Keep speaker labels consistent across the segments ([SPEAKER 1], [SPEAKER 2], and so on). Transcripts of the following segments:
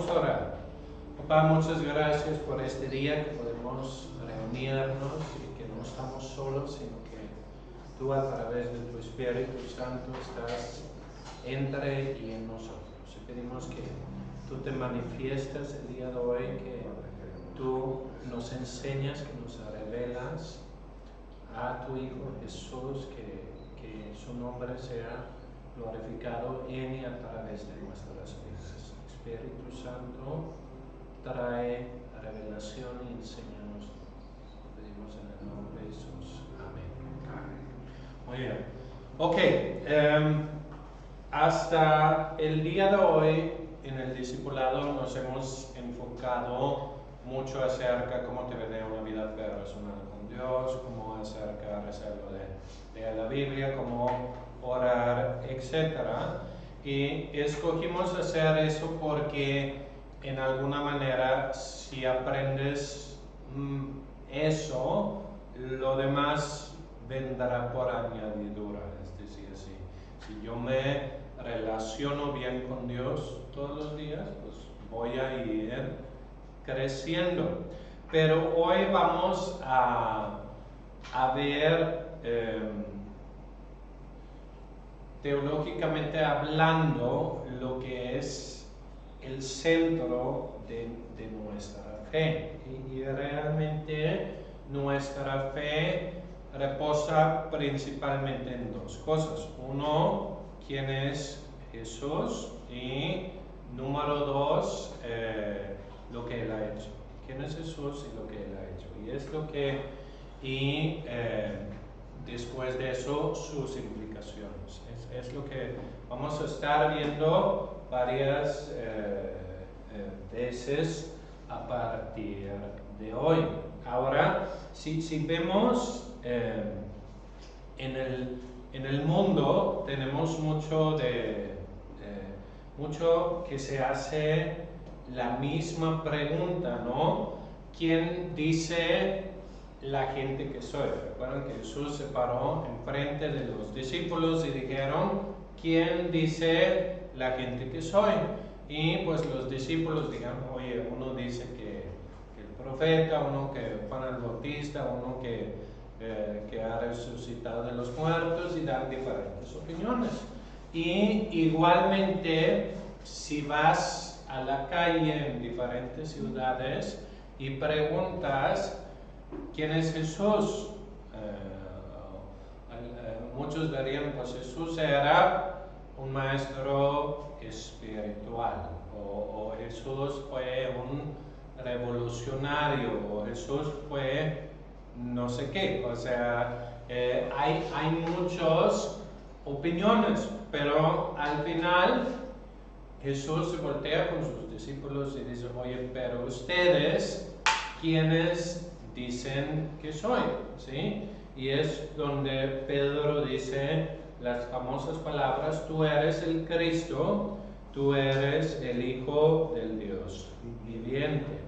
[SPEAKER 1] Vamos a orar. Papá, muchas gracias por este día que podemos reunirnos y que no estamos solos, sino que tú a través de tu Espíritu Santo estás entre y en nosotros. Y pedimos que tú te manifiestas el día de hoy, que tú nos enseñas, que nos revelas a tu Hijo Jesús, que su nombre sea glorificado en y a través de nuestras vidas. Espíritu Santo, trae revelación y enséñanos. Lo pedimos en el nombre de Jesús. Amén. Muy bien. Ok. Hasta el día de hoy en el discipulado nos hemos enfocado mucho acerca de cómo tener una vida personal con Dios, cómo acerca rezarlo de la Biblia, cómo orar, etc. Y escogimos hacer eso porque en alguna manera si aprendes eso, lo demás vendrá por añadidura. Es decir, si yo me relaciono bien con Dios todos los días, pues voy a ir creciendo. Pero hoy vamos a ver, teológicamente hablando, lo que es el centro de nuestra fe. Y realmente nuestra fe reposa principalmente en dos cosas. Uno, quién es Jesús, y número dos, lo que Él ha hecho. ¿Quién es Jesús y lo que Él ha hecho? Después de eso, sus implicaciones. Es lo que vamos a estar viendo varias veces a partir de hoy. Ahora, si vemos en el mundo, tenemos mucho que se hace la misma pregunta, ¿no? ¿Quién dice la gente que soy? Recuerdan que Jesús se paró enfrente de los discípulos y dijeron, ¿quién dice la gente que soy? Y pues los discípulos dijeron, oye, uno dice que el profeta, uno que Juan el Bautista, uno que ha resucitado de los muertos, y dan diferentes opiniones. Y igualmente, si vas a la calle en diferentes ciudades y preguntas ¿quién es Jesús? Muchos dirían, pues Jesús era un maestro espiritual, o Jesús fue un revolucionario, o Jesús fue no sé qué. O sea, hay muchas opiniones, pero al final Jesús se voltea con sus discípulos y dice, oye, pero ustedes, ¿quiénes dicen que soy? ¿Sí? Y es donde Pedro dice las famosas palabras, tú eres el Cristo, tú eres el Hijo del Dios viviente.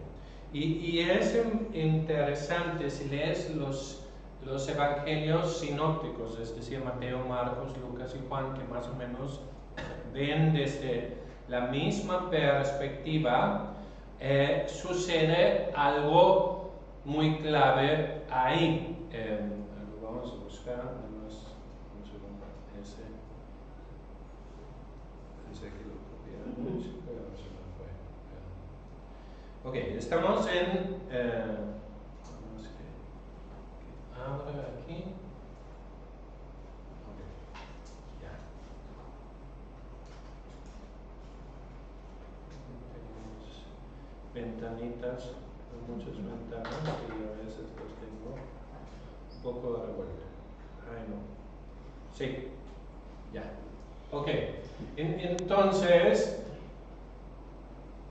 [SPEAKER 1] Y es interesante si lees los evangelios sinópticos, es decir, Mateo, Marcos, Lucas y Juan, que más o menos ven desde la misma perspectiva, sucede algo muy clave ahí. Lo vamos a buscar, además, un segundo, ese que lo copiamos, pero se me fue. Ok, estamos en, vamos que abra aquí. Ventanitas, muchas ventanas, y a veces los tengo un poco de revuelta. Ay, no. Sí, ya. Ok, entonces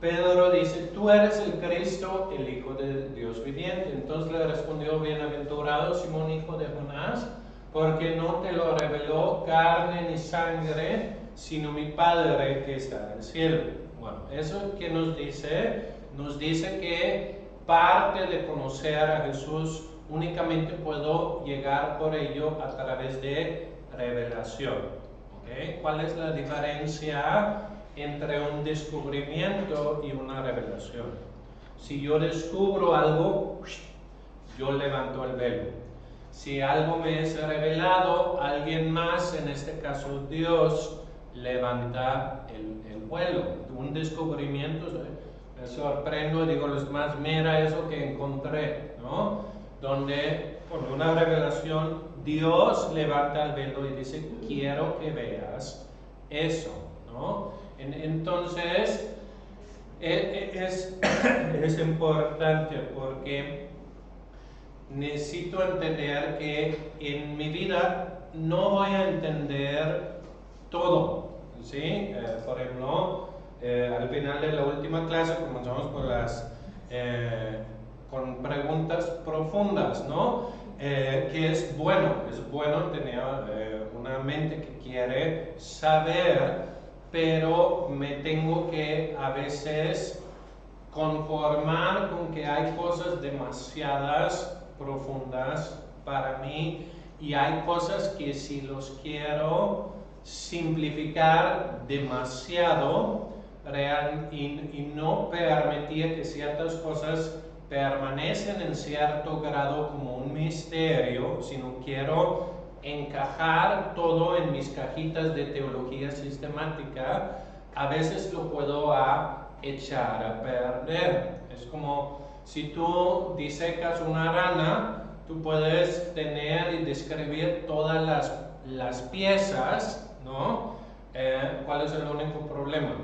[SPEAKER 1] Pedro dice, tú eres el Cristo, el Hijo de Dios viviente. Entonces le respondió, bienaventurado Simón, hijo de Jonás, porque no te lo reveló carne ni sangre, sino mi Padre que está en el cielo. Bueno, eso que nos dice que parte de conocer a Jesús únicamente puedo llegar por ello a través de revelación. ¿Okay? ¿Cuál es la diferencia entre un descubrimiento y una revelación. Si yo descubro algo, yo levanto el velo. Si algo me es revelado, alguien más, en este caso Dios, levanta el vuelo. Un descubrimiento, me sorprendo, digo los más, mira eso que encontré, ¿no? Donde con una revelación Dios levanta el velo y dice, quiero que veas eso, ¿no? Entonces, es importante porque necesito entender que en mi vida no voy a entender todo, ¿sí? Por ejemplo, al final de la última clase comenzamos con preguntas profundas, ¿no? Que es bueno tener una mente que quiere saber, pero me tengo que a veces conformar con que hay cosas demasiadas profundas para mí y hay cosas que si los quiero simplificar demasiado y no permitir que ciertas cosas permanecen en cierto grado como un misterio, sino quiero encajar todo en mis cajitas de teología sistemática, a veces lo puedo echar a perder. Es como si tú disecas una rana, tú puedes tener y describir todas las piezas, ¿no? ¿Cuál es el único problema?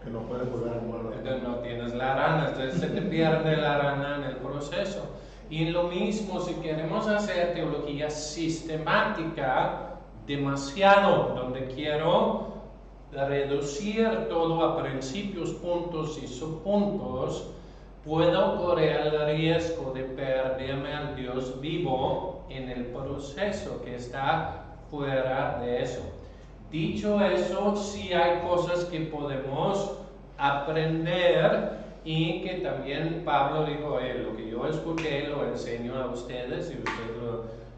[SPEAKER 2] Que no puedes volver a armarlo.
[SPEAKER 1] Entonces no tienes la rana, entonces se te pierde la rana en el proceso. Y lo mismo si queremos hacer teología sistemática demasiado, donde quiero reducir todo a principios, puntos y subpuntos, puedo correr el riesgo de perderme al Dios vivo en el proceso que está fuera de eso. Dicho eso, sí hay cosas que podemos aprender y que también Pablo dijo, lo que yo escuché lo enseño a ustedes y ustedes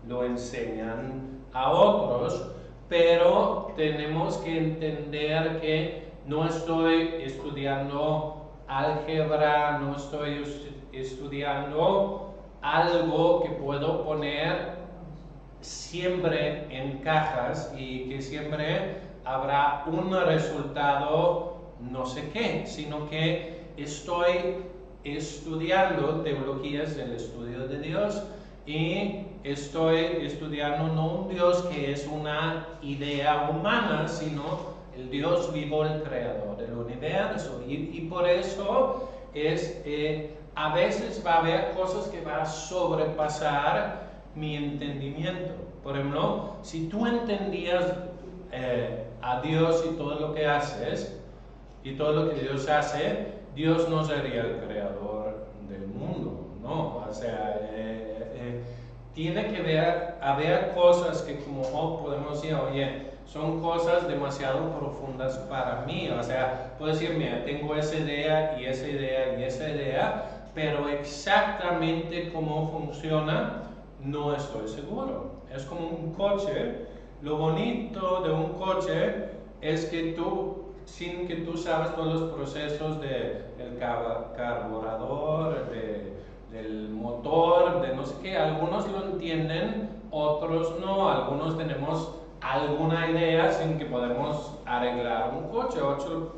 [SPEAKER 1] lo enseñan a otros, pero tenemos que entender que no estoy estudiando álgebra, no estoy estudiando algo que puedo poner siempre en cajas y que siempre habrá un resultado no sé qué, sino que estoy estudiando teologías del estudio de Dios y estoy estudiando no un Dios que es una idea humana, sino el Dios vivo, el creador del universo. Y por eso a veces va a haber cosas que van a sobrepasar mi entendimiento. Por ejemplo, si tú entendías a Dios y todo lo que haces, y todo lo que Dios hace, Dios no sería el creador del mundo, ¿no? O sea, tiene que haber cosas que como podemos decir, oye, son cosas demasiado profundas para mí. O sea, puedo decir, mira, tengo esa idea y esa idea y esa idea, pero exactamente cómo funciona, no estoy seguro. Es como un coche. Lo bonito de un coche es que sin que tú sabes todos los procesos del carburador, del motor, de no sé qué, algunos lo entienden, otros no, algunos tenemos alguna idea sin que podemos arreglar un coche, otros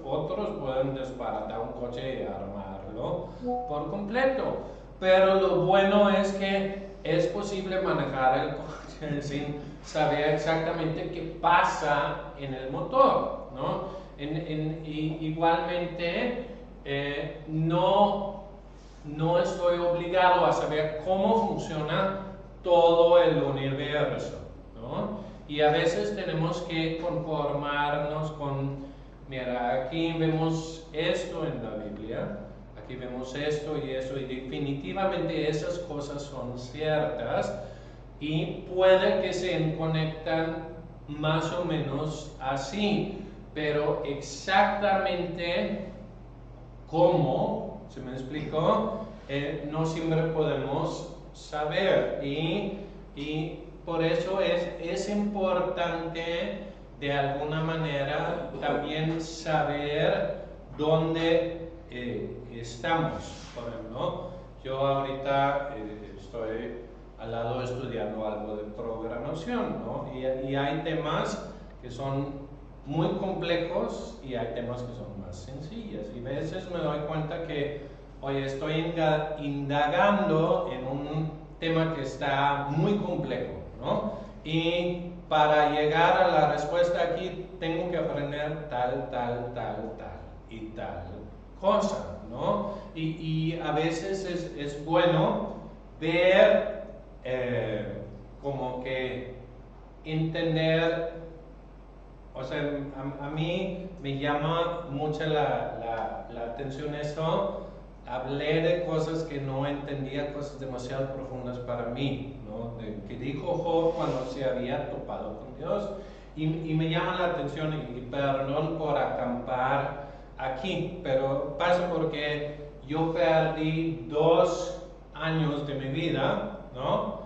[SPEAKER 1] pueden desbaratar un coche y armarlo por completo, pero lo bueno es que es posible manejar el coche sin saber exactamente qué pasa en el motor, ¿no? Igualmente, no estoy obligado a saber cómo funciona todo el universo, ¿no? Y a veces tenemos que conformarnos mira, aquí vemos esto en la Biblia, aquí vemos esto y eso, y definitivamente esas cosas son ciertas y puede que se conectan más o menos así. Pero exactamente cómo, ¿se me explicó? No siempre podemos saber y por eso es importante de alguna manera también saber dónde estamos. Por ejemplo, yo ahorita estoy al lado estudiando algo de programación, ¿no? Y hay temas que son muy complejos y hay temas que son más sencillos. Y a veces me doy cuenta que hoy estoy indagando en un tema que está muy complejo, ¿no? Y para llegar a la respuesta aquí tengo que aprender tal y tal cosa, ¿no? Y a veces es bueno ver, como que entender, o sea, a mí me llama mucho la atención eso. Hablé de cosas que no entendía, cosas demasiado profundas para mí, ¿no? Que dijo Job cuando se había topado con Dios. Y me llama la atención, y perdón por acampar aquí, pero pasa porque yo perdí 2 años de mi vida, ¿no?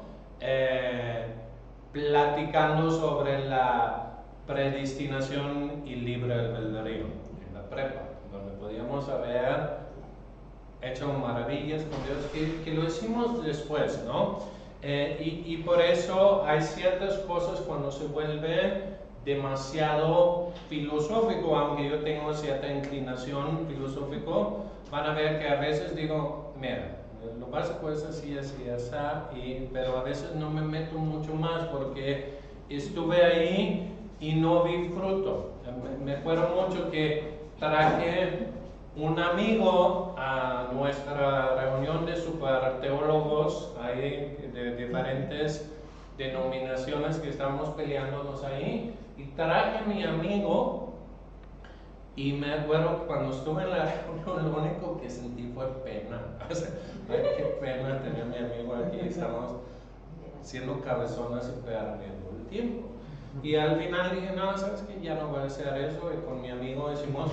[SPEAKER 1] Platicando sobre la predestinación y libre albedrío en la prepa, donde podíamos haber hecho maravillas con Dios, que lo hicimos después, ¿no? Y por eso hay ciertas cosas cuando se vuelve demasiado filosófico, aunque yo tengo cierta inclinación filosófico, van a ver que a veces digo, mira, lo básico es así, pero a veces no me meto mucho más porque estuve ahí y no vi fruto. Me acuerdo mucho que traje un amigo a nuestra reunión de super teólogos ahí de diferentes denominaciones que estábamos peleándonos ahí, y traje a mi amigo, y me acuerdo que cuando estuve en la reunión lo único que sentí fue pena. O sea, ay, qué pena tener a mi amigo aquí, estamos siendo cabezonas y perdiendo el tiempo. Y al final dije, no, sabes que ya no voy a hacer eso, y con mi amigo hicimos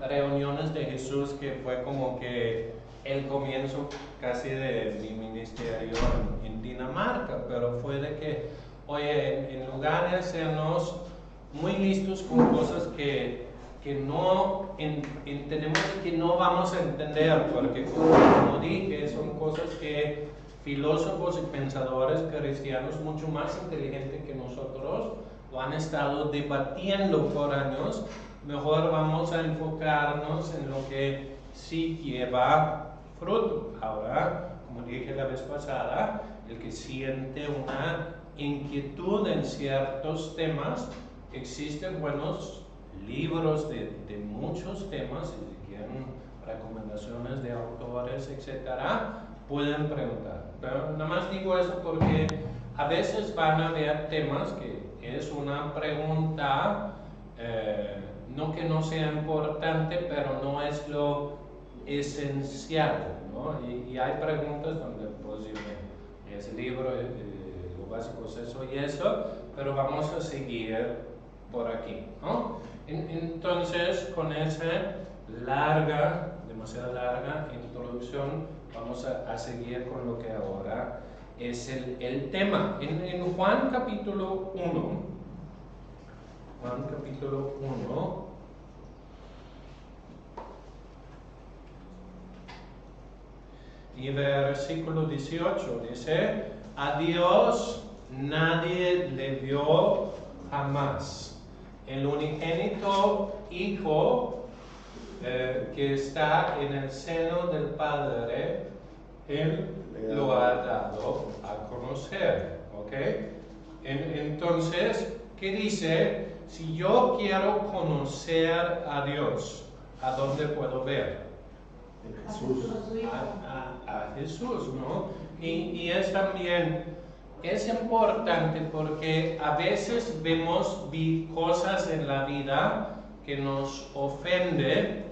[SPEAKER 1] reuniones de Jesús, que fue como que el comienzo casi de mi ministerio en Dinamarca, pero fue de que, oye, en lugar de hacernos muy listos con cosas que no entendemos y que no vamos a entender, porque como dije, son cosas que filósofos y pensadores cristianos mucho más inteligentes que nosotros lo han estado debatiendo por años. Mejor vamos a enfocarnos en lo que sí lleva fruto. Ahora, como dije la vez pasada, el que siente una inquietud en ciertos temas, existen buenos libros de muchos temas, si quieren recomendaciones de autores, etcétera, pueden preguntar. Pero nada más digo eso porque a veces van a haber temas que es una pregunta, no que no sea importante, pero no es lo esencial, ¿no? Y hay preguntas donde pues ese libro, lo básico es eso y eso, pero vamos a seguir por aquí, ¿no? Entonces, con esa demasiado larga introducción, vamos a seguir con lo que ahora es el tema. En Juan capítulo 1, y versículo 18 dice, a Dios nadie le vio jamás. El unigénito Hijo que está en el seno del Padre, Él lo ha dado a conocer, ¿ok? Entonces, ¿qué dice? Si yo quiero conocer a Dios, ¿a dónde puedo ver?
[SPEAKER 2] Jesús.
[SPEAKER 1] A Jesús, ¿no? Y es también, es importante porque a veces vemos cosas en la vida que nos ofende,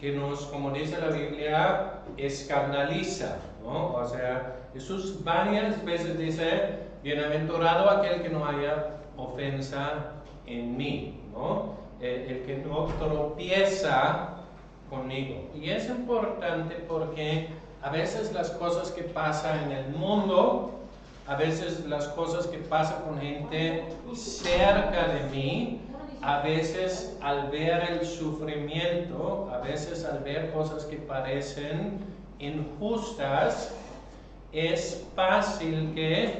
[SPEAKER 1] que nos, como dice la Biblia, escandaliza, ¿no? O sea, Jesús varias veces dice, bienaventurado aquel que no haya ofensa en mí, ¿no? El que no tropieza conmigo. Y es importante porque a veces las cosas que pasan en el mundo, a veces las cosas que pasan con gente cerca de mí, a veces al ver el sufrimiento, a veces al ver cosas que parecen injustas, es fácil que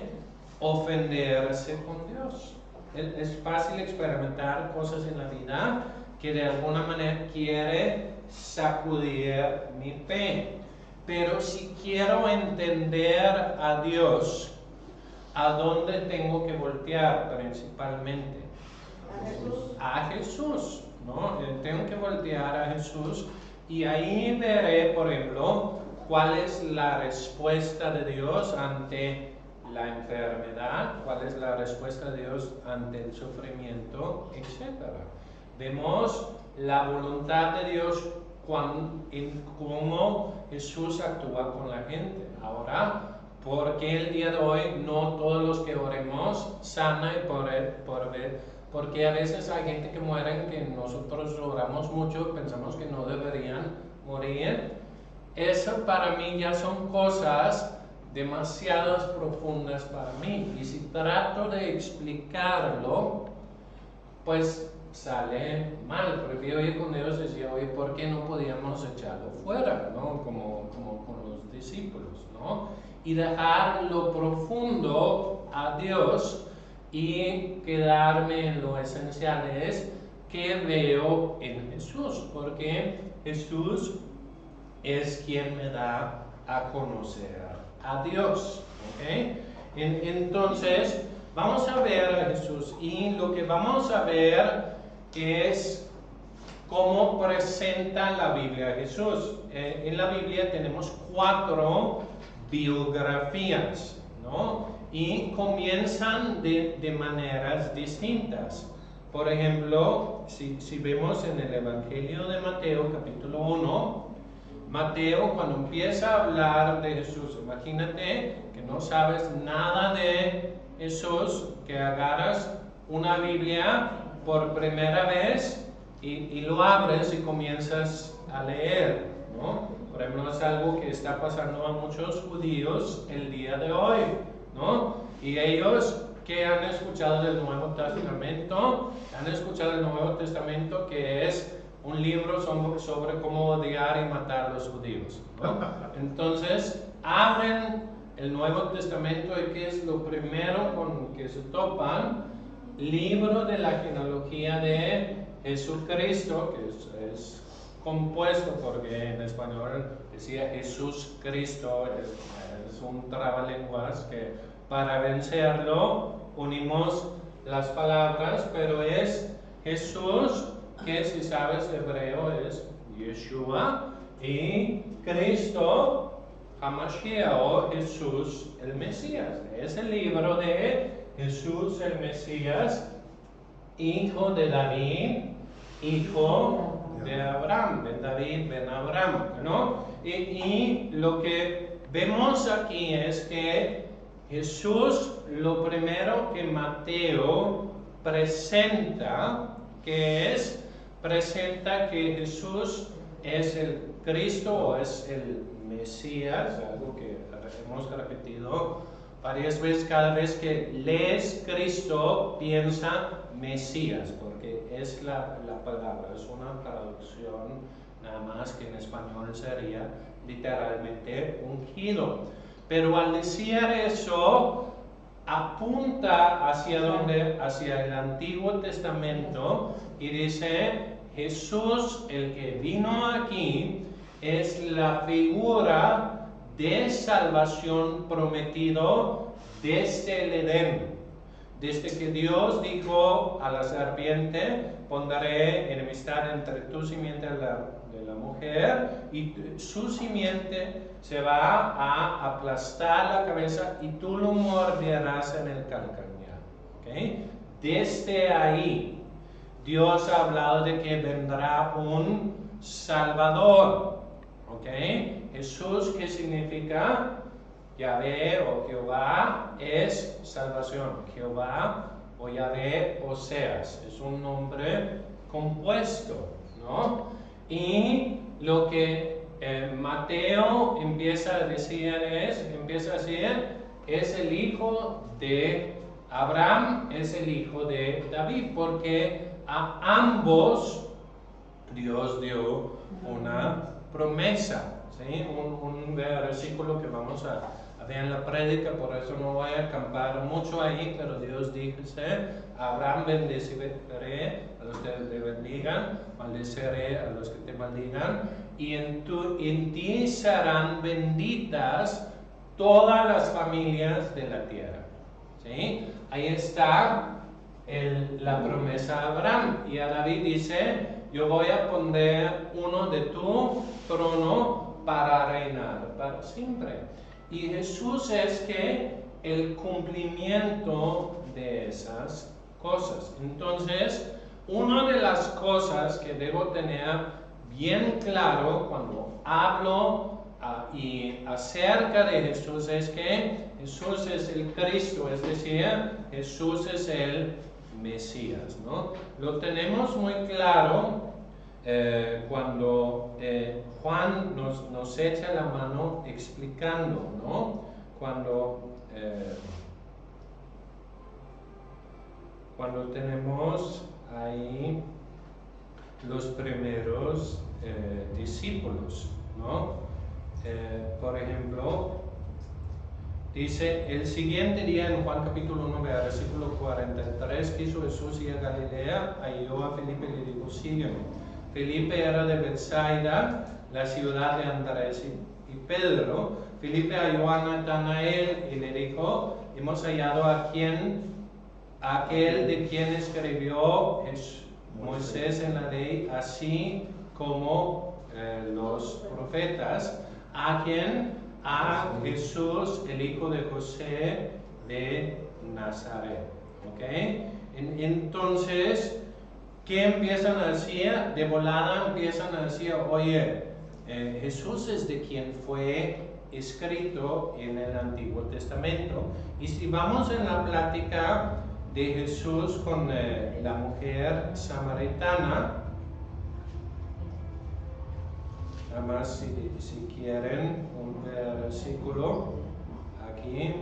[SPEAKER 1] ofenderse con Dios. Es fácil experimentar cosas en la vida que de alguna manera quiere sacudir mi fe. Pero si quiero entender a Dios, ¿a dónde tengo que voltear principalmente? A Jesús, ¿no? Tengo que voltear a Jesús y ahí veré, por ejemplo, cuál es la respuesta de Dios ante la enfermedad, cuál es la respuesta de Dios ante el sufrimiento, etc. Vemos la voluntad de Dios en cómo Jesús actúa con la gente. Ahora, ¿por qué el día de hoy no todos los que oremos sana y por ver? Porque a veces hay gente que muere que nosotros oramos mucho, pensamos que no deberían morir. Eso para mí ya son cosas demasiadas profundas para mí. Y si trato de explicarlo, pues sale mal. Porque yo con Dios decía, oye, ¿por qué no podíamos echarlo fuera? ¿No? Como con los discípulos, ¿no? Y dejar lo profundo a Dios y quedarme en lo esencial es que veo en Jesús, porque Jesús es quien me da a conocer a Dios. ¿Okay? Entonces, vamos a ver a Jesús y lo que vamos a ver es cómo presenta la Biblia a Jesús. En la Biblia tenemos 4 biografías, ¿no? Y comienzan de maneras distintas. Por ejemplo, si vemos en el Evangelio de Mateo, capítulo 1, Mateo, cuando empieza a hablar de Jesús, imagínate que no sabes nada de Jesús, que agarras una Biblia por primera vez y lo abres y comienzas a leer, ¿no? Por ejemplo, es algo que está pasando a muchos judíos el día de hoy, ¿no? Y ellos que han escuchado del Nuevo Testamento, han escuchado el Nuevo Testamento que es un libro sobre cómo odiar y matar a los judíos, ¿no? Entonces, abren el Nuevo Testamento y ¿qué es lo primero con que se topan? Libro de la genealogía de Jesucristo, que es compuesto porque en español decía Jesús Cristo, es un trabalenguas que para vencerlo unimos las palabras, pero es Jesús, que si sabes hebreo es Yeshua, y Cristo, Hamashiach, o Jesús el Mesías. Es el libro de Jesús el Mesías, hijo de David, hijo de Abraham, ben David, ben Abraham, ¿no? Y lo que vemos aquí es que Jesús, lo primero que Mateo presenta, presenta que Jesús es el Cristo o es el Mesías, algo que hemos repetido varias veces. Cada vez que lees Cristo, piensa Mesías, porque es la palabra, es una traducción nada más, que en español sería literalmente ungido. Pero al decir eso, apunta hacia el Antiguo Testamento y dice, Jesús, el que vino aquí, es la figura de salvación prometido desde el Edén. Desde que Dios dijo a la serpiente, pondré enemistad entre tu simiente de la mujer y su simiente se va a aplastar la cabeza y tú lo morderás en el calcañar. ¿Okay? Desde ahí, Dios ha hablado de que vendrá un Salvador. ¿Okay? Jesús, ¿qué significa? Yahvé o Jehová es salvación. Jehová o Yahvé o Seas. Es un nombre compuesto, ¿no? Y lo que Mateo empieza a decir es el hijo de Abraham, es el hijo de David, porque a ambos Dios dio una promesa, ¿sí? Un versículo que vamos a ver en la prédica, por eso no voy a acampar mucho ahí, pero Dios dijo, Abraham bendeciré a los que te bendigan, maldeciré a los que te maldigan, y en ti serán benditas todas las familias de la tierra. ¿Sí? Ahí está la promesa a Abraham, y a David dice, yo voy a poner uno de tu trono para reinar para siempre. Y Jesús es que el cumplimiento de esas cosas. Entonces, una de las cosas que debo tener bien claro cuando hablo y acerca de Jesús es que Jesús es el Cristo, es decir, Jesús es el Mesías, ¿no? Lo tenemos muy claro cuando Juan nos echa la mano explicando, ¿no? Cuando tenemos ahí los primeros discípulos, ¿no? Por ejemplo, dice, el siguiente día en Juan capítulo 1, versículo 43, quiso Jesús ir a Galilea, halló a Felipe y le dijo, sígueme. Felipe era de Bethsaida, la ciudad de Andrés y Pedro. Felipe halló a Natanael y le dijo, hemos hallado a aquel de quien escribió Moisés en la ley, así como los profetas, a Jesús, el hijo de José de Nazaret. ¿Okay? Entonces, ¿qué empiezan a decir? De volada empiezan a decir, oye, Jesús es de quien fue escrito en el Antiguo Testamento. Y si vamos en la plática de Jesús con la mujer samaritana, nada más si quieren un versículo aquí,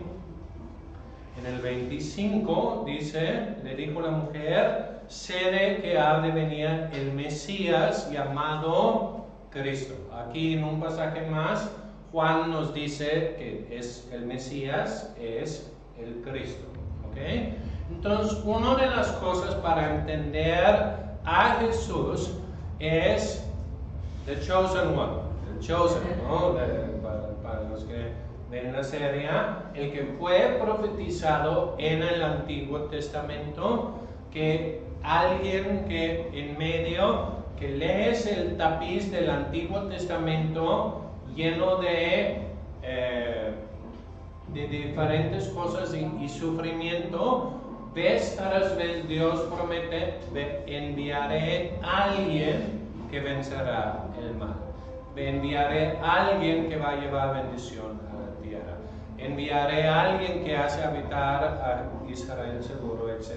[SPEAKER 1] en el 25 dice, le dijo la mujer, sé que ha de venir el Mesías llamado Cristo. Aquí en un pasaje más, Juan nos dice que es el Mesías, es el Cristo. ¿Okay? Entonces, una de las cosas para entender a Jesús es The Chosen One, el Chosen, ¿no? Para los que ven la serie, el que fue profetizado en el Antiguo Testamento, que alguien que en medio, que lees el tapiz del Antiguo Testamento lleno de diferentes cosas y sufrimiento, vez tras vez Dios promete, enviaré a alguien que vencerá el mal. Enviaré a alguien que va a llevar bendición a la tierra. Enviaré a alguien que hace habitar a Israel seguro, etc.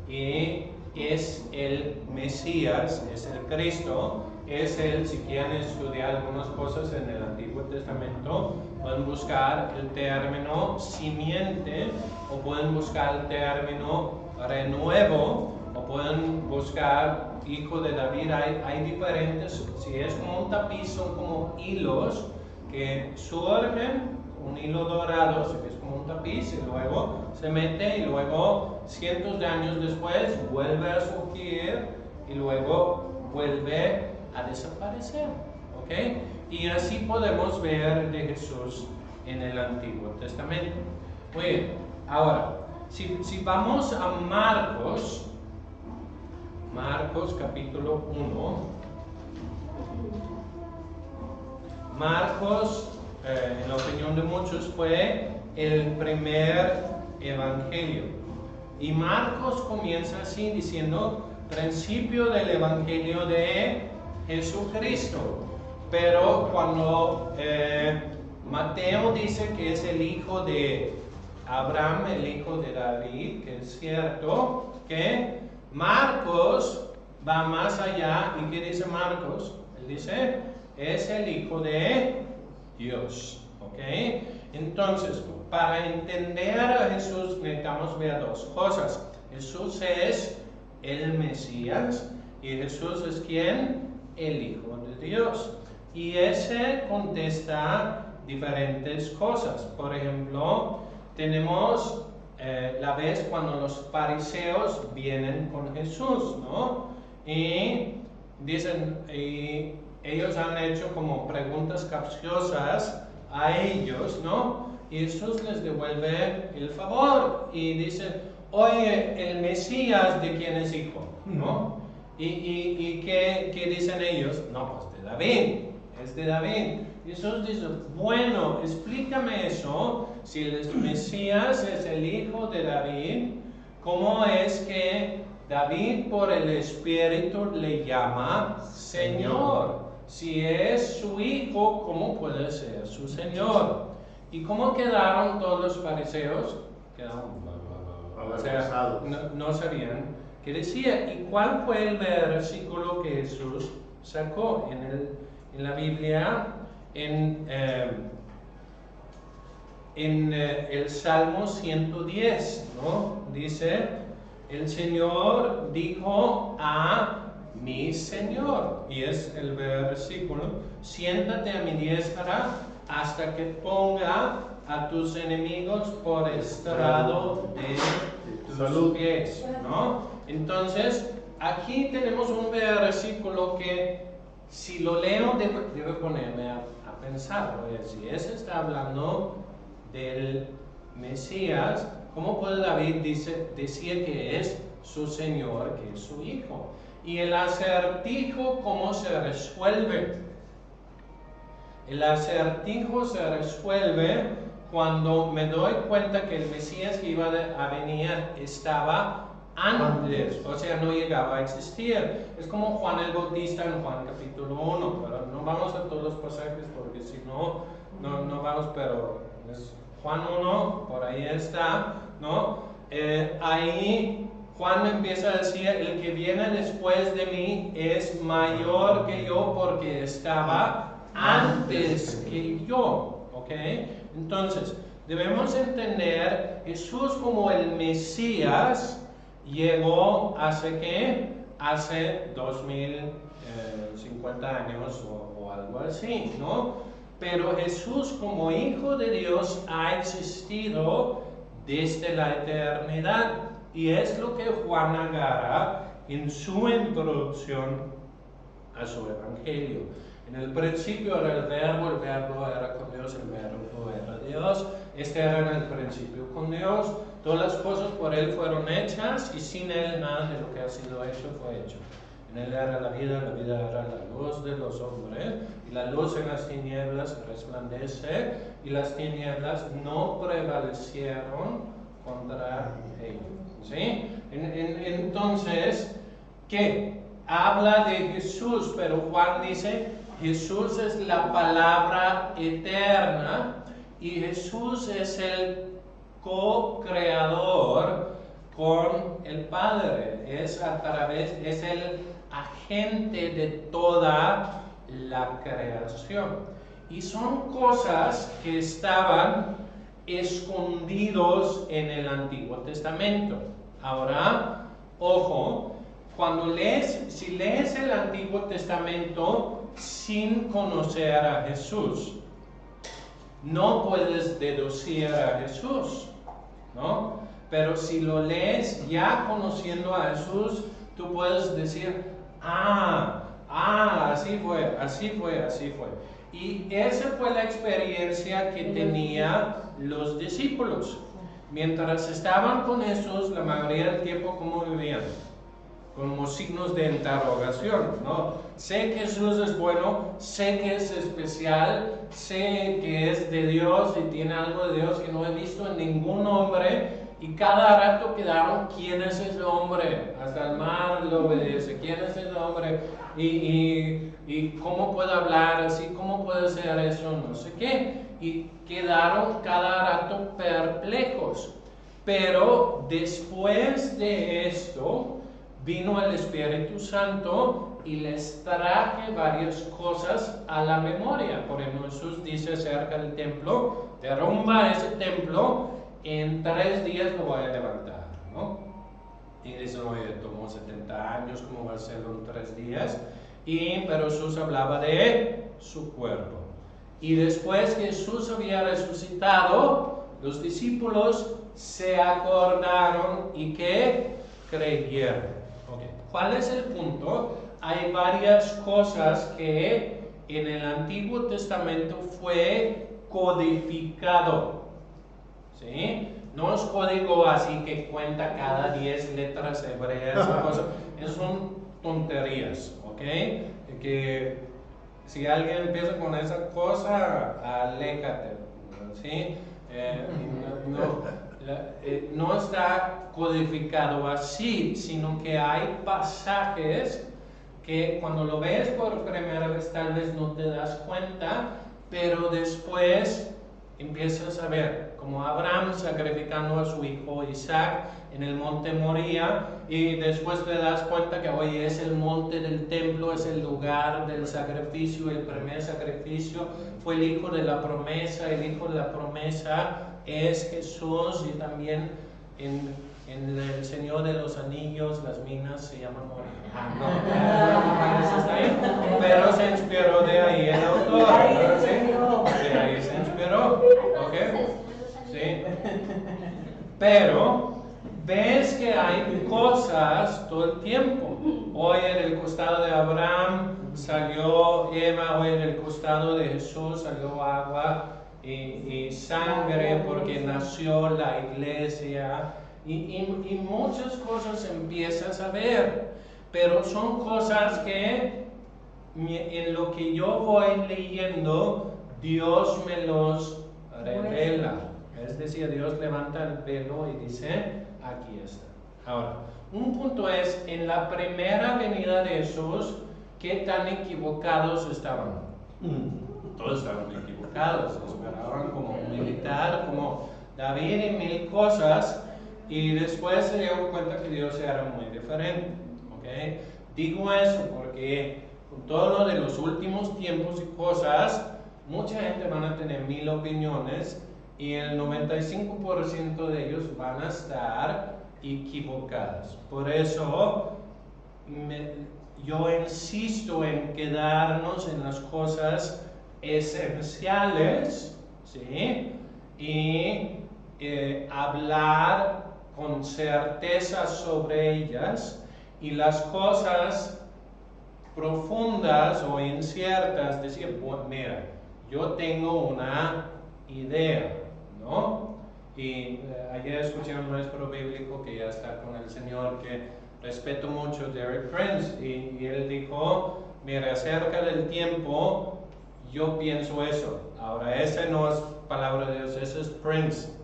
[SPEAKER 1] Y es el Mesías, es el Cristo, es el, si quieren estudiar algunas cosas en el Antiguo Testamento, pueden buscar el término simiente, o pueden buscar el término renuevo, o pueden buscar hijo de David. Hay diferentes, si es como un tapiz, son como hilos que surgen, un hilo dorado, si es como un tapiz, y luego se mete, y luego cientos de años después vuelve a surgir, y luego vuelve a desaparecer. ¿Okay? Y así podemos ver de Jesús en el Antiguo Testamento. Muy bien, ahora, si vamos a Marcos capítulo 1, Marcos, en la opinión de muchos, fue el primer evangelio. Y Marcos comienza así diciendo, principio del evangelio de Jesucristo. Pero cuando Mateo dice que es el hijo de Abraham, el hijo de David, que es cierto, que Marcos va más allá. ¿Y qué dice Marcos? Él dice, es el hijo de Dios. ¿Ok? Entonces, para entender a Jesús necesitamos ver dos cosas. Jesús es el Mesías, y Jesús es ¿quién? El Hijo de Dios. Y ese contesta diferentes cosas. Por ejemplo, tenemos la vez cuando los fariseos vienen con Jesús, ¿no? Y dicen, y ellos han hecho como preguntas capciosas a ellos, ¿no? Y Jesús les devuelve el favor y dice, oye, el Mesías, ¿de quién es hijo? ¿No? ¿Y qué dicen ellos? No, pues de David, es de David. Jesús dice, bueno, explícame eso, si el Mesías es el hijo de David, ¿cómo es que David por el Espíritu le llama Señor? Si es su hijo, ¿cómo puede ser su Señor? ¿Y cómo quedaron todos los fariseos? Quedaron o sea, no sabían qué decía. ¿Y cuál fue el versículo que Jesús sacó en la Biblia? En el Salmo 110, ¿no? Dice, el Señor dijo a mi Señor, y es el versículo, siéntate a mi diestra hasta que ponga a tus enemigos por estrado de tus pies, ¿no? Entonces, aquí tenemos un versículo que si lo leo debe ponerme a pensar, porque si ese está hablando del Mesías, ¿cómo puede David decir que es su Señor, que es su Hijo? Y el acertijo, ¿cómo se resuelve? El acertijo se resuelve cuando me doy cuenta que el Mesías que iba a venir estaba antes, o sea, no llegaba a existir. Es como Juan el Bautista en Juan capítulo 1, pero no vamos a todos los pasajes porque si no vamos, pero es Juan 1, por ahí está, ¿no? Ahí Juan empieza a decir, el que viene después de mí es mayor que yo porque estaba antes que yo, ¿ok? Entonces, debemos entender Jesús como el Mesías llegó hace ¿qué? Hace 2050 años o algo así, ¿no? Pero Jesús como Hijo de Dios ha existido desde la eternidad. Y es lo que Juan agarra en su introducción a su Evangelio. En el principio era el verbo era con Dios, el verbo era Dios. Este era en el principio con Dios. Todas las cosas por Él fueron hechas y sin Él nada de lo que ha sido hecho fue hecho. En Él era la vida era la luz de los hombres, y la luz en las tinieblas resplandece, y las tinieblas no prevalecieron contra ellos. ¿Sí? Entonces, ¿qué? Habla de Jesús, pero Juan dice, Jesús es la palabra eterna, y Jesús es el co-creador con el Padre, es el agente de toda la creación. Y son cosas que estaban escondidos en el Antiguo Testamento. Ahora, ojo, si lees el Antiguo Testamento sin conocer a Jesús, no puedes deducir a Jesús, ¿no? Pero si lo lees ya conociendo a Jesús, tú puedes decir, así fue. Y esa fue la experiencia que tenían los discípulos. Mientras estaban con Jesús, la mayoría del tiempo, ¿cómo vivían? Como signos de interrogación, ¿no? Sé que Jesús es bueno, sé que es especial, sé que es de Dios y tiene algo de Dios que no he visto en ningún hombre, y cada rato quedaron, ¿quién es ese hombre? Hasta el mar lo obedece, ¿quién es ese hombre? Y ¿cómo puede hablar así? ¿Cómo puede ser eso? No sé qué. Y quedaron cada rato perplejos. Pero después de esto, vino el Espíritu Santo y les traje varias cosas a la memoria. Por ejemplo, Jesús dice acerca del templo, derrumba ese templo, en 3 días lo voy a levantar, ¿no? Y dicen, oye, tomó 70 años, ¿cómo va a hacerlo en 3 días? Pero Jesús hablaba de su cuerpo. Y después que Jesús había resucitado, los discípulos se acordaron y que creyeron. Okay. ¿Cuál es el punto? Hay varias cosas que en el Antiguo Testamento fue codificado. ¿Sí? No es código así que cuenta cada 10 letras hebreas y cosas. Esas son tonterías, ¿ok? Que si alguien empieza con esa cosa, aléjate, ¿sí? No está codificado así, sino que hay pasajes que cuando lo ves por primera vez tal vez no te das cuenta, pero después empiezas a ver, como Abraham sacrificando a su hijo Isaac en el monte Moría, y después te das cuenta que oye, es el monte del templo, es el lugar del sacrificio, el primer sacrificio fue el hijo de la promesa, el hijo de la promesa es Jesús, y también en el Señor de los Anillos, las minas se llaman Moria. No está ahí, pero se inspiró de ahí el autor, ¿sí? De ahí se inspiró, ¿ok? Sí. Pero ves que hay cosas todo el tiempo. Hoy en el costado de Abraham salió Eva, hoy en el costado de Jesús salió agua y sangre porque nació la iglesia. Y muchas cosas empiezas a ver, pero son cosas que en lo que yo voy leyendo, Dios me los revela. Es decir, Dios levanta el velo y dice, aquí está. Ahora, un punto es, en la primera venida de Jesús, ¿qué tan equivocados estaban? Todos estaban equivocados, esperaban como un militar, como David y mil cosas, y después se dieron cuenta que Dios era muy diferente. ¿Okay? Digo eso porque con todo lo de los últimos tiempos y cosas, mucha gente van a tener 1000 opiniones y el 95% de ellos van a estar equivocados. Por eso yo insisto en quedarnos en las cosas esenciales, ¿sí? Y hablar con certeza sobre ellas, y las cosas profundas o inciertas, decir, bueno, mira, yo tengo una idea, ¿no? Y ayer escuché a un maestro bíblico que ya está con el Señor, que respeto mucho, Derek Prince, y él dijo, mira, acerca del tiempo, yo pienso eso. Ahora, esa no es palabra de Dios, ese es Prince.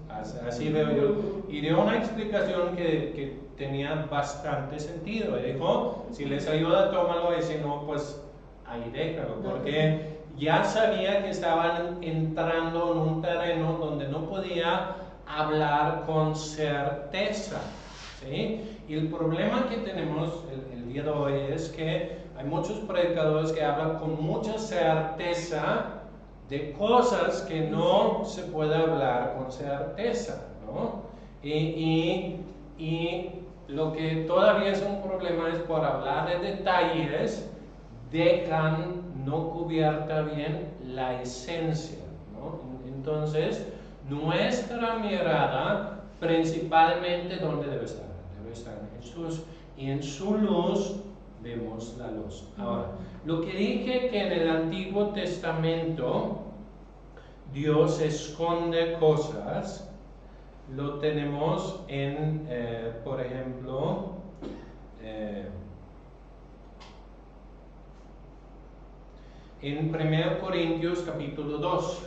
[SPEAKER 1] Así veo yo. Y dio una explicación que tenía bastante sentido. Y dijo, si les ayuda, tómalo, y si no, pues ahí déjalo. Porque ya sabía que estaban entrando en un terreno donde no podía hablar con certeza. ¿Sí? Y el problema que tenemos el día de hoy es que hay muchos predicadores que hablan con mucha certeza de cosas que no se puede hablar con certeza, ¿no? Y lo que todavía es un problema es por hablar de detalles, dejan no cubierta bien la esencia, ¿no? Entonces, nuestra mirada principalmente, ¿dónde debe estar? Debe estar en Jesús, y en su luz vemos la luz. Ahora, lo que dije que en el Antiguo Testamento Dios esconde cosas, lo tenemos en, por ejemplo, en 1 Corintios capítulo 2.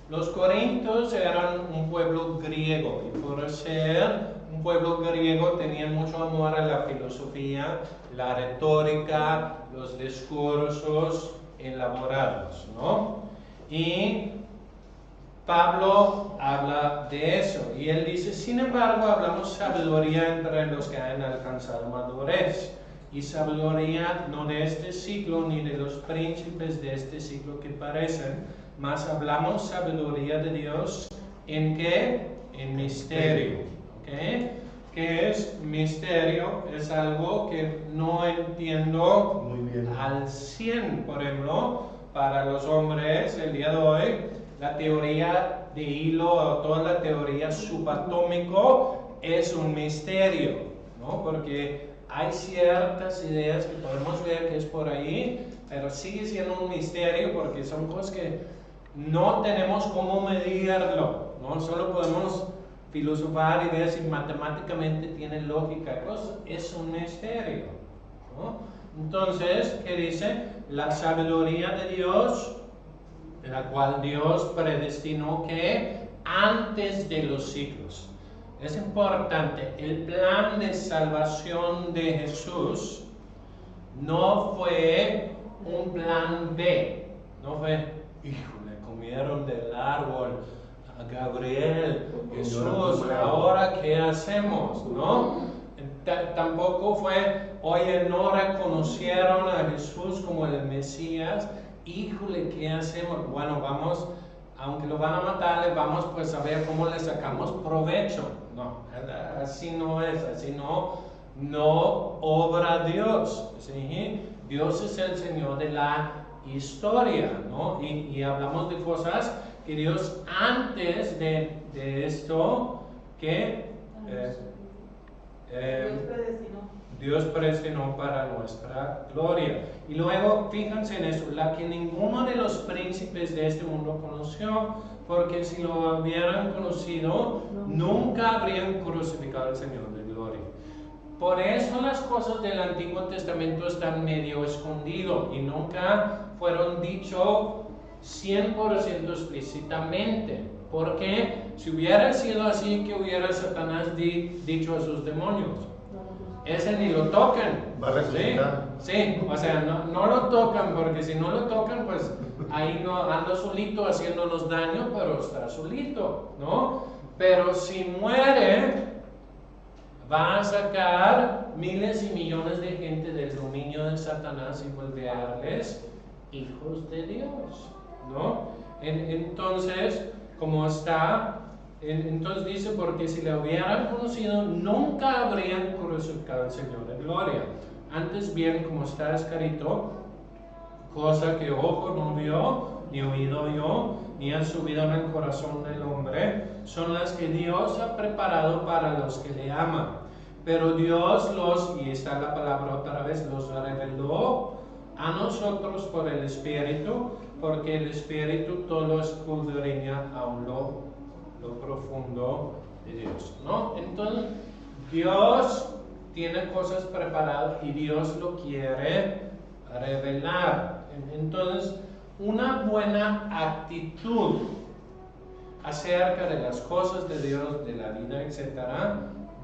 [SPEAKER 1] Los corintios eran un pueblo griego, y por ser un pueblo griego tenían mucho amor a la filosofía, la retórica, los discursos elaborados, ¿no? Y Pablo habla de eso, y él dice, sin embargo, hablamos sabiduría entre los que han alcanzado madurez, y sabiduría no de este siglo, ni de los príncipes de este siglo que parecen, mas hablamos sabiduría de Dios, ¿en qué? En misterio, ¿ok? ¿qué es misterio? Es algo que no entiendo
[SPEAKER 2] Muy bien.
[SPEAKER 1] al 100. Por ejemplo, para los hombres el día de hoy, la teoría de hilo o toda la teoría subatómico es un misterio, ¿no? Porque hay ciertas ideas que podemos ver que es por ahí, pero sigue siendo un misterio porque son cosas que no tenemos cómo medirlo, ¿no? Solo podemos filosofar y ver si matemáticamente tiene lógica. Pues es un misterio, ¿no? Entonces, ¿qué dice? La sabiduría de Dios, en la cual Dios predestinó que antes de los siglos. Es importante, el plan de salvación de Jesús no fue un plan B, no fue, híjole, comieron del árbol, a Gabriel, Jesús, ahora qué hacemos, ¿no? Tampoco fue, oye, no reconocieron a Jesús como el Mesías, híjole, ¿qué hacemos? Bueno, vamos, aunque lo van a matar, le vamos pues a ver cómo le sacamos provecho. No, así no es, así no obra Dios, ¿sí? Dios es el Señor de la historia, ¿no? Y hablamos de cosas que Dios antes de esto, que Dios predestinó para nuestra gloria. Y luego, fíjense en eso, la que ninguno de los príncipes de este mundo conoció, porque si lo hubieran conocido, nunca habrían crucificado al Señor de gloria. Por eso las cosas del Antiguo Testamento están medio escondidas y nunca fueron dicho 100% explícitamente. Porque si hubiera sido así, que hubiera Satanás dicho a sus demonios, ese ni lo tocan.
[SPEAKER 2] Va a resucitar.
[SPEAKER 1] Sí, o sea, no lo tocan, porque si no lo tocan, pues ahí no anda solito haciéndonos daño, pero está solito, ¿no? Pero si muere, va a sacar miles y millones de gente del dominio de Satanás y volverles hijos de Dios, ¿no? Entonces, como está, entonces dice, porque si le hubieran conocido, nunca habrían crucificado al Señor de gloria. Antes bien, como está escrito, cosa que ojo no vio, ni oído oyó, ni ha subido en el corazón del hombre, son las que Dios ha preparado para los que le aman. Pero Dios y está la palabra otra vez, los reveló a nosotros por el Espíritu, porque el Espíritu todo escudriña aún lo profundo de Dios, ¿no? Entonces, Dios tiene cosas preparadas y Dios lo quiere revelar. Entonces, una buena actitud acerca de las cosas de Dios, de la vida, etc.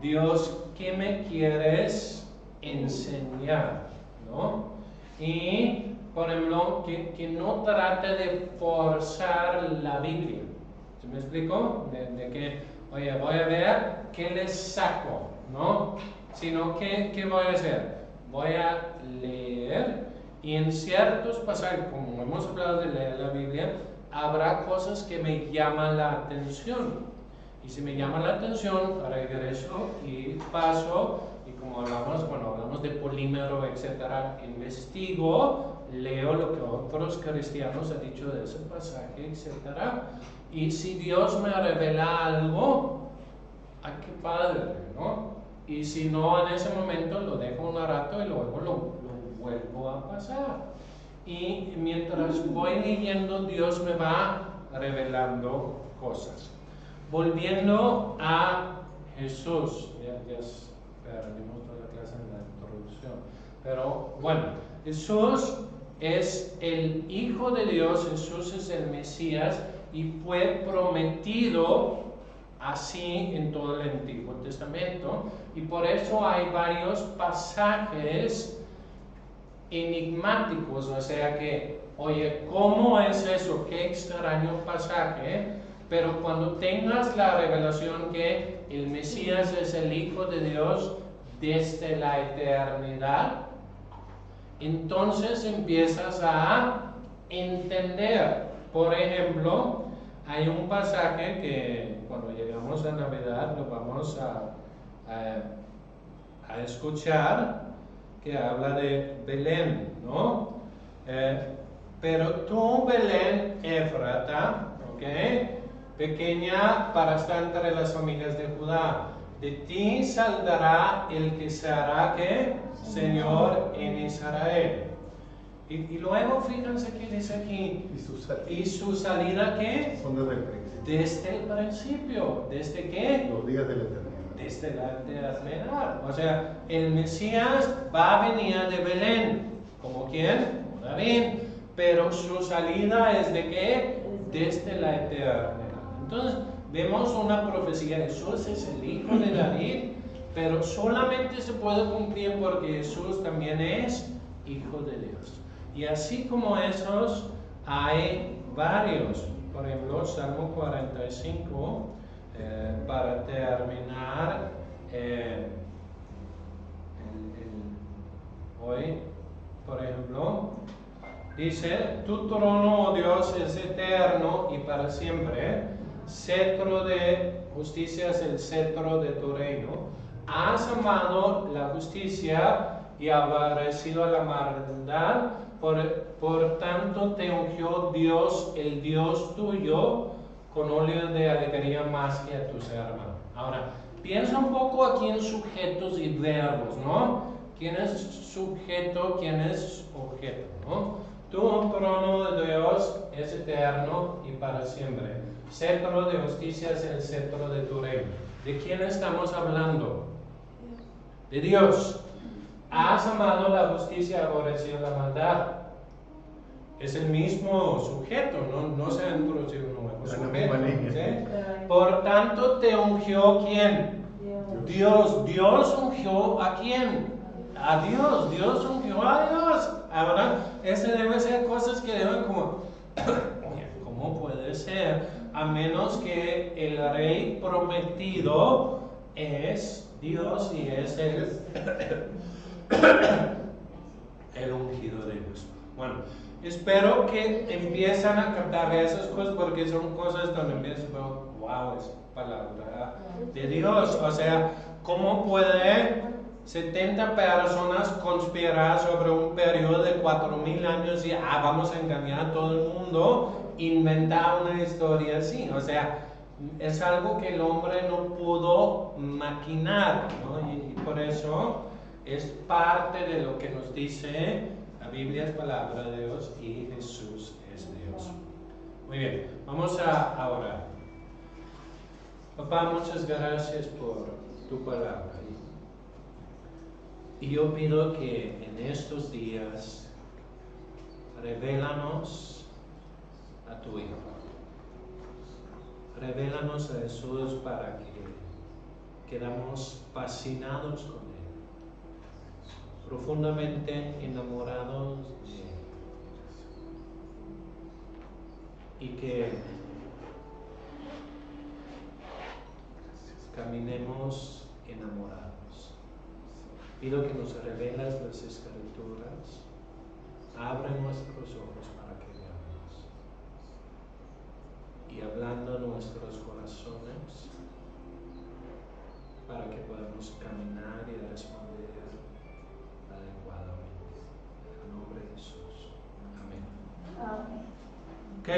[SPEAKER 1] Dios, ¿qué me quieres enseñar? ¿No? Y, por ejemplo, que no trate de forzar la Biblia. ¿Se me explico? De que, oye, voy a ver qué les saco, ¿no? Sino, ¿qué voy a hacer? Voy a leer y en ciertos pasajes, como hemos hablado de leer la Biblia, habrá cosas que me llaman la atención. Y si me llama la atención, regreso y paso, y como hablamos de polímero, etcétera, investigo, leo lo que otros cristianos han dicho de ese pasaje, etcétera. Y si Dios me revela algo, ¡ay, qué padre!, ¿no? Y si no, en ese momento lo dejo un rato y luego lo vuelvo a pasar. Y mientras voy leyendo, Dios me va revelando cosas. Volviendo a Jesús, ya perdimos toda la clase en la introducción, pero bueno, Jesús es el Hijo de Dios, Jesús es el Mesías y fue prometido así en todo el Antiguo Testamento, y por eso hay varios pasajes enigmáticos, o sea que, oye, ¿cómo es eso? Qué extraño pasaje. Pero cuando tengas la revelación que el Mesías es el Hijo de Dios desde la eternidad, entonces empiezas a entender. Por ejemplo, hay un pasaje que cuando llegamos a Navidad lo vamos a a escuchar que habla de Belén, ¿no? Pero tú, Belén Éfrata, ¿ok? Pequeña para estar entre las familias de Judá, de ti saldrá el que se hará, ¿qué? Señor en Israel. Y luego fíjense que dice aquí, y su salida, ¿qué?
[SPEAKER 2] Son desde el principio.
[SPEAKER 1] Desde el principio. ¿Desde qué?
[SPEAKER 2] Los días de la eternidad.
[SPEAKER 1] Desde la eternidad. O sea, el Mesías va a venir de Belén. ¿Como quién? Como David. Pero su salida es de qué? Desde la eternidad. Entonces, vemos una profecía. Jesús es el hijo de David, pero solamente se puede cumplir porque Jesús también es hijo de Dios. Y así como esos, hay varios. Por ejemplo, Salmo 45, para terminar hoy, por ejemplo, dice, tu trono, oh Dios, es eterno y para siempre. Cetro de justicia es el cetro de tu reino. Has amado la justicia y aborrecido a la maldad. Por tanto te ungió Dios, el Dios tuyo, con óleo de alegría más que a tus hermanos. Ahora, piensa un poco aquí en sujetos y verbos, ¿no? ¿Quién es sujeto? ¿Quién es objeto? ¿No? Tu trono de Dios es eterno y para siempre. Cetro de justicia es el cetro de tu reino. ¿De quién estamos hablando? De Dios. Has amado la justicia y aborrecido la maldad. Es el mismo sujeto, no se ha introducido un nuevo sujeto. ¿Sí? Por tanto, te ungió ¿quién? Dios. Dios ungió ¿a quién? A Dios. Dios ungió a Dios. Ahora, ese debe ser cosas que deben como, ¿cómo puede ser? A menos que el rey prometido es Dios y es el ungido de Dios. Bueno, espero que empiezan a captar esas cosas porque son cosas donde empiezan, wow, es palabra de Dios. O sea, ¿cómo puede 70 personas conspirar sobre un periodo de 4000 años y vamos a engañar a todo el mundo? Inventar una historia así, o sea, es algo que el hombre no pudo maquinar, ¿no? Y por eso es parte de lo que nos dice la Biblia, es palabra de Dios y Jesús es Dios. Muy bien, vamos a orar. Papá, muchas gracias por tu palabra. Y yo pido que en estos días revélanos a tu Hijo. Revélanos a Jesús para que quedamos fascinados con Él, profundamente enamorados de Él, y que caminemos enamorados. Pido que nos reveles las Escrituras, abre nuestros ojos para que veamos, y hablando a nuestros corazones para que podamos caminar y responder adecuadamente. En el nombre de Jesús. Amén.
[SPEAKER 3] Amén.
[SPEAKER 1] Ok.